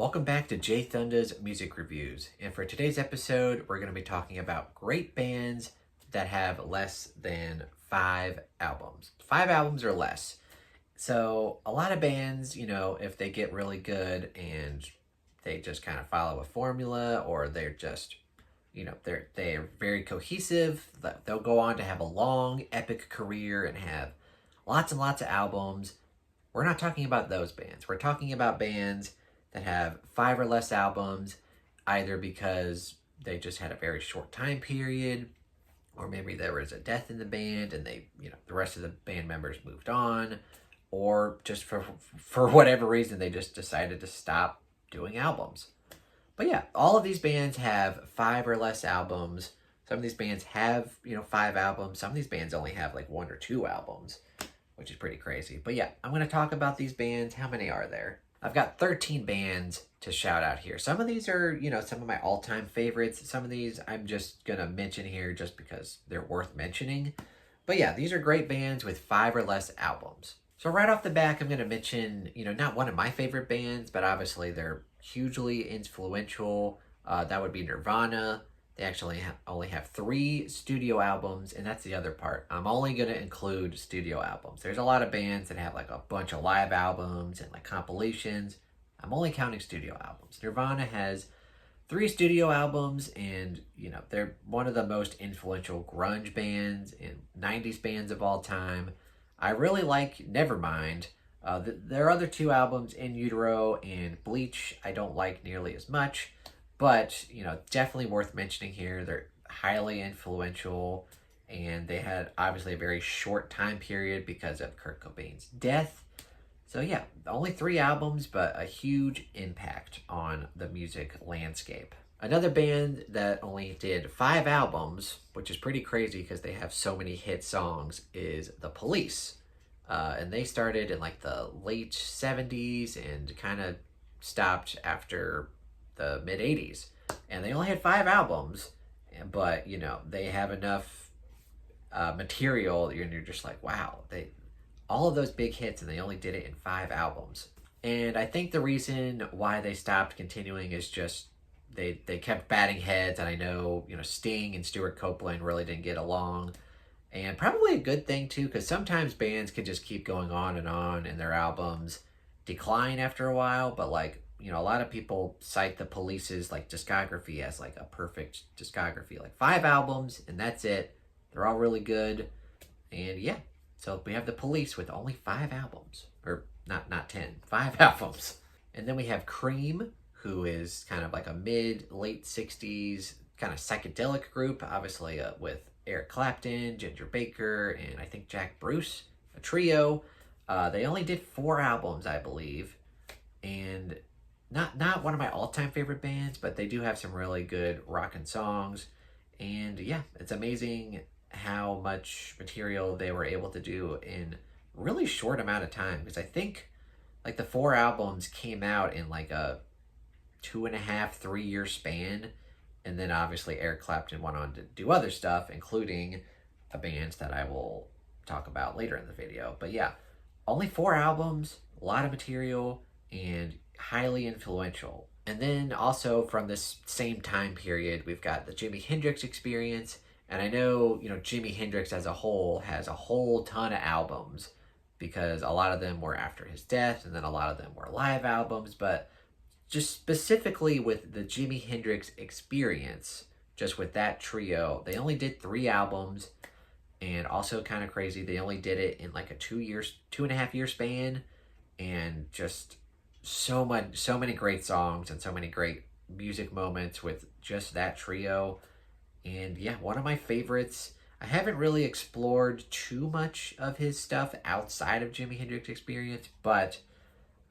Welcome back to J-Thunda's Music Reviews, and for today's episode, we're going to be talking about great bands that have less than 5 albums. 5 albums or less. So, a lot of bands, if they get really good and they just kind of follow a formula, or they're just, they're very cohesive, they'll go on to have a long, epic career and have lots and lots of albums. We're not talking about those bands. We're talking about bands that have 5 or less albums, either because they just had a very short time period, or maybe there was a death in the band and the rest of the band members moved on, or just for whatever reason they just decided to stop doing albums. But yeah, all of these bands have 5 or less albums. Some of these bands have 5 albums. Some of these bands only have like 1 or 2 albums, which is pretty crazy. But yeah, I'm going to talk about these bands. How many are there? I've got 13 bands to shout out here. Some of these are, some of my all-time favorites. Some of these I'm just going to mention here just because they're worth mentioning. But yeah, these are great bands with 5 or less albums. So right off the back, I'm going to mention, not one of my favorite bands, but obviously they're hugely influential. That would be Nirvana. They actually only have 3 studio albums, and that's the other part. I'm only going to include studio albums. There's a lot of bands that have like a bunch of live albums and like compilations. I'm only counting studio albums. Nirvana has 3 studio albums, and they're one of the most influential grunge bands and 90s bands of all time. I really like Nevermind. Their other 2 albums, In Utero and Bleach, I don't like nearly as much. But, definitely worth mentioning here. They're highly influential, and they had obviously a very short time period because of Kurt Cobain's death. So yeah, only 3 albums, but a huge impact on the music landscape. Another band that only did 5 albums, which is pretty crazy because they have so many hit songs, is The Police. And they started in like the late 70s and kind of stopped after the mid 80s, and they only had 5 albums, but they have enough material and you're just like, wow, they all of those big hits, and they only did it in 5 albums. And I think the reason why they stopped continuing is just they kept batting heads, and I know Sting and Stuart Copeland really didn't get along, and probably a good thing too, because sometimes bands can just keep going on and their albums decline after a while. But like, a lot of people cite the Police's like discography as like a perfect discography, like 5 albums and that's it. They're all really good. And yeah, so we have the Police with only 5 albums, or not 10, 5 albums. And then we have Cream, who is kind of like a late 60s kind of psychedelic group, obviously with Eric Clapton, Ginger Baker, and I think Jack Bruce, a trio. They only did 4 albums, I believe, and not one of my all-time favorite bands, but they do have some really good rockin' songs. And yeah, it's amazing how much material they were able to do in a really short amount of time, because I think like the 4 albums came out in like a 2.5, 3 year span. And then obviously Eric Clapton went on to do other stuff, including a band that I will talk about later in the video. But yeah, only 4 albums, a lot of material, and highly influential. And then also from this same time period, we've got the Jimi Hendrix Experience. And I know, Jimi Hendrix as a whole has a whole ton of albums, because a lot of them were after his death, and then a lot of them were live albums. But just specifically with the Jimi Hendrix Experience, just with that trio, they only did 3 albums. And also kind of crazy, they only did it in like a 2.5 year span. And just so many great songs and so many great music moments with just that trio. And yeah, one of my favorites. I haven't really explored too much of his stuff outside of Jimi Hendrix Experience, but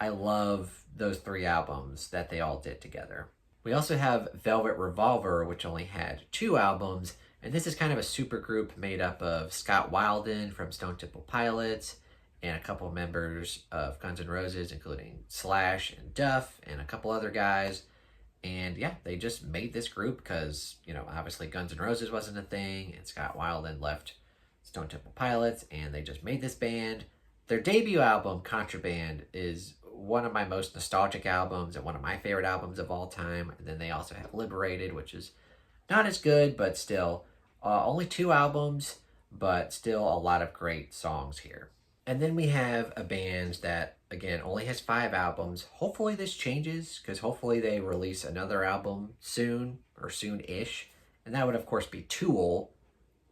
I love those 3 albums that they all did together. We also have Velvet Revolver, which only had 2 albums, and this is kind of a super group made up of Scott Weiland from Stone Temple Pilots, and a couple of members of Guns N' Roses, including Slash and Duff, and a couple other guys. And yeah, they just made this group because, obviously Guns N' Roses wasn't a thing, and Scott Weiland left Stone Temple Pilots, and they just made this band. Their debut album, Contraband, is one of my most nostalgic albums and one of my favorite albums of all time. And then they also have Liberated, which is not as good, but still only 2 albums, but still a lot of great songs here. And then we have a band that, again, only has 5 albums. Hopefully this changes, because hopefully they release another album soon, or soon-ish. And that would, of course, be Tool.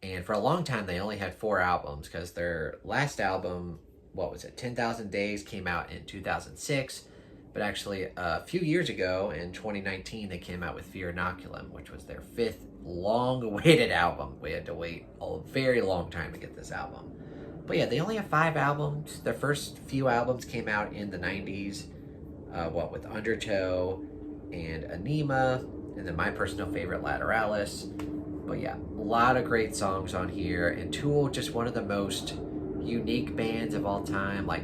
And for a long time, they only had 4 albums, because their last album, what was it, 10,000 Days, came out in 2006. But actually, a few years ago, in 2019, they came out with Fear Inoculum, which was their 5th long-awaited album. We had to wait a very long time to get this album. But yeah, they only have 5 albums. Their first few albums came out in the 90s, with Undertow and Anima, and then my personal favorite, Lateralis. But yeah, a lot of great songs on here, and Tool, just one of the most unique bands of all time. Like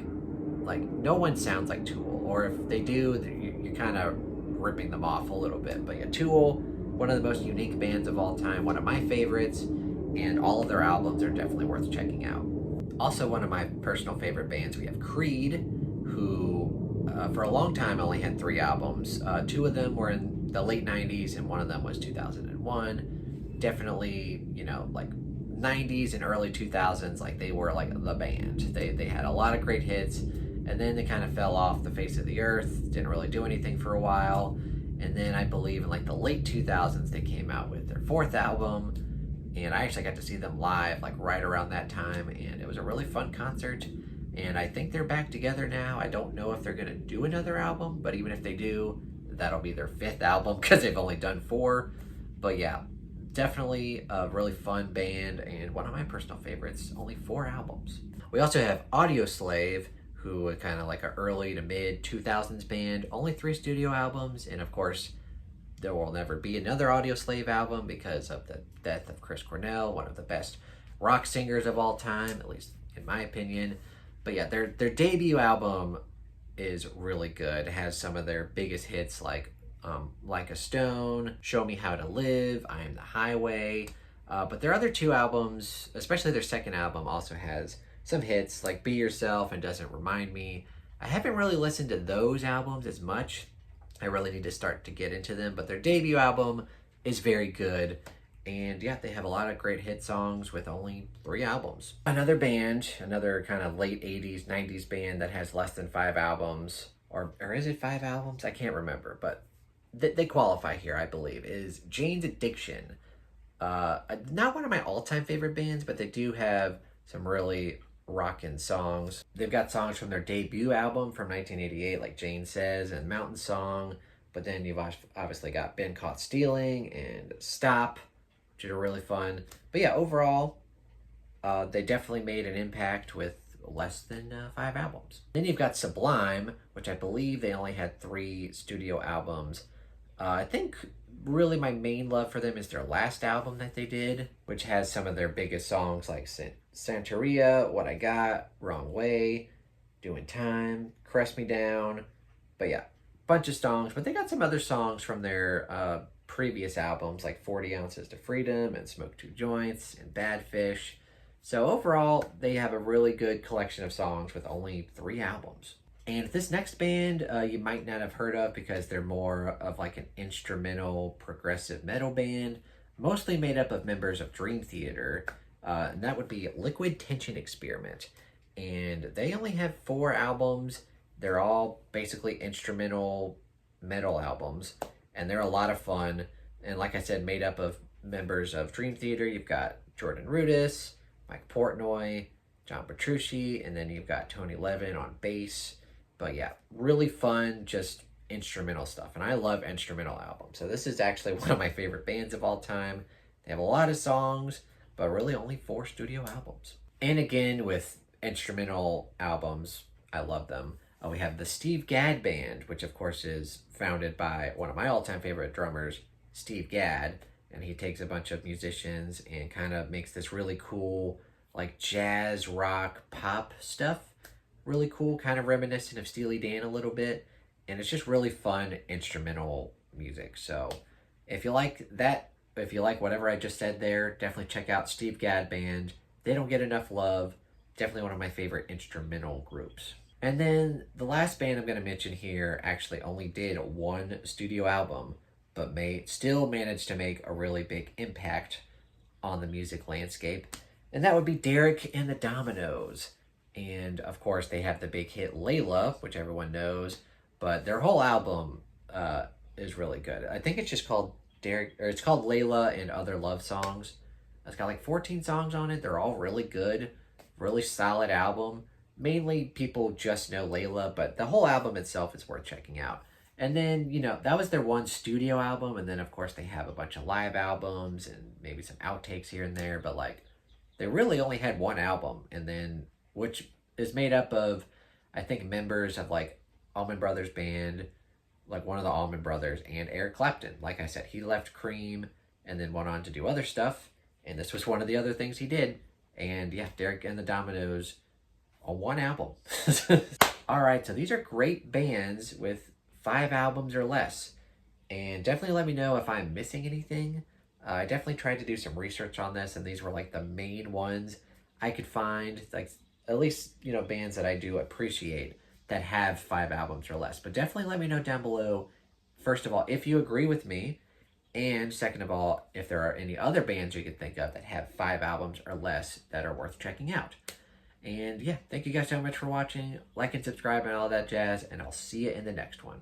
no one sounds like Tool, or if they do, you're kind of ripping them off a little bit. But yeah, Tool, one of the most unique bands of all time, one of my favorites, and all of their albums are definitely worth checking out. Also, one of my personal favorite bands, we have Creed, who for a long time only had 3 albums. 2 of them were in the late 90s, and one of them was 2001. Definitely, like 90s and early 2000s, like they were like the band. They had a lot of great hits, and then they kind of fell off the face of the earth, didn't really do anything for a while. And then I believe in like the late 2000s, they came out with their 4th album. And I actually got to see them live like right around that time, and it was a really fun concert. And I think they're back together now. I don't know if they're going to do another album, but even if they do, that'll be their 5th album, because they've only done 4. But yeah, definitely a really fun band, and one of my personal favorites, only 4 albums. We also have Audioslave, who are kind of like an early to mid 2000s band, only 3 studio albums, and of course, there will never be another Audioslave album because of the death of Chris Cornell, one of the best rock singers of all time, at least in my opinion. But yeah, their debut album is really good. It has some of their biggest hits like a Stone, Show Me How to Live, I Am the Highway. But their other 2 albums, especially their 2nd album, also has some hits like Be Yourself and Doesn't Remind Me. I haven't really listened to those albums as much. I really need to start to get into them, but their debut album is very good. And yeah, they have a lot of great hit songs with only 3 albums. Another band, another kind of late 80s, 90s band that has less than 5 albums, or is it 5 albums? I can't remember, but they qualify here, I believe, is Jane's Addiction. Not one of my all-time favorite bands, but they do have some really rockin' songs. They've got songs from their debut album from 1988, like Jane Says and Mountain Song, but then you've obviously got Been Caught Stealing and Stop, which are really fun. But yeah, overall, they definitely made an impact with less than 5 albums. Then you've got Sublime, which I believe they only had 3 studio albums. I think really my main love for them is their last album that they did, which has some of their biggest songs like Santeria, What I Got, Wrong Way, Doing Time, Caress Me Down. But yeah, bunch of songs. But they got some other songs from their previous albums like 40 Ounces to Freedom and Smoke Two Joints and Bad Fish. So overall, they have a really good collection of songs with only 3 albums. And this next band you might not have heard of because they're more of like an instrumental progressive metal band, mostly made up of members of Dream Theater, and that would be Liquid Tension Experiment. And they only have 4 albums. They're all basically instrumental metal albums, and they're a lot of fun. And like I said, made up of members of Dream Theater. You've got Jordan Rudess, Mike Portnoy, John Petrucci, and then you've got Tony Levin on bass. But yeah, really fun, just instrumental stuff. And I love instrumental albums. So this is actually one of my favorite bands of all time. They have a lot of songs, but really only 4 studio albums. And again, with instrumental albums, I love them. We have the Steve Gadd Band, which of course is founded by one of my all-time favorite drummers, Steve Gadd. And he takes a bunch of musicians and kind of makes this really cool, like jazz, rock, pop stuff. Really cool, kind of reminiscent of Steely Dan a little bit. And it's just really fun instrumental music. So if you like that, if you like whatever I just said there, definitely check out Steve Gadd Band. They don't get enough love. Definitely one of my favorite instrumental groups. And then the last band I'm going to mention here actually only did one studio album, but still managed to make a really big impact on the music landscape. And that would be Derek and the Dominoes. And of course, they have the big hit Layla, which everyone knows, but their whole album is really good. I think it's just called it's called Layla and Other Love Songs. It's got like 14 songs on it. They're all really good, really solid album. Mainly people just know Layla, but the whole album itself is worth checking out. And then, that was their one studio album. And then, of course, they have a bunch of live albums and maybe some outtakes here and there. But, like, they really only had one album. And then, which is made up of, I think, members of, like, Allman Brothers Band, like one of the Allman Brothers, and Eric Clapton. Like I said, he left Cream and then went on to do other stuff. And this was one of the other things he did. And, yeah, Derek and the Dominoes on one album. All right, so these are great bands with 5 albums or less. And definitely let me know if I'm missing anything. I definitely tried to do some research on this, and these were like the main ones I could find, like at least, bands that I do appreciate that have 5 albums or less. But definitely let me know down below, first of all, if you agree with me, and second of all, if there are any other bands you can think of that have 5 albums or less that are worth checking out. And yeah, thank you guys so much for watching. Like and subscribe and all that jazz, and I'll see you in the next one.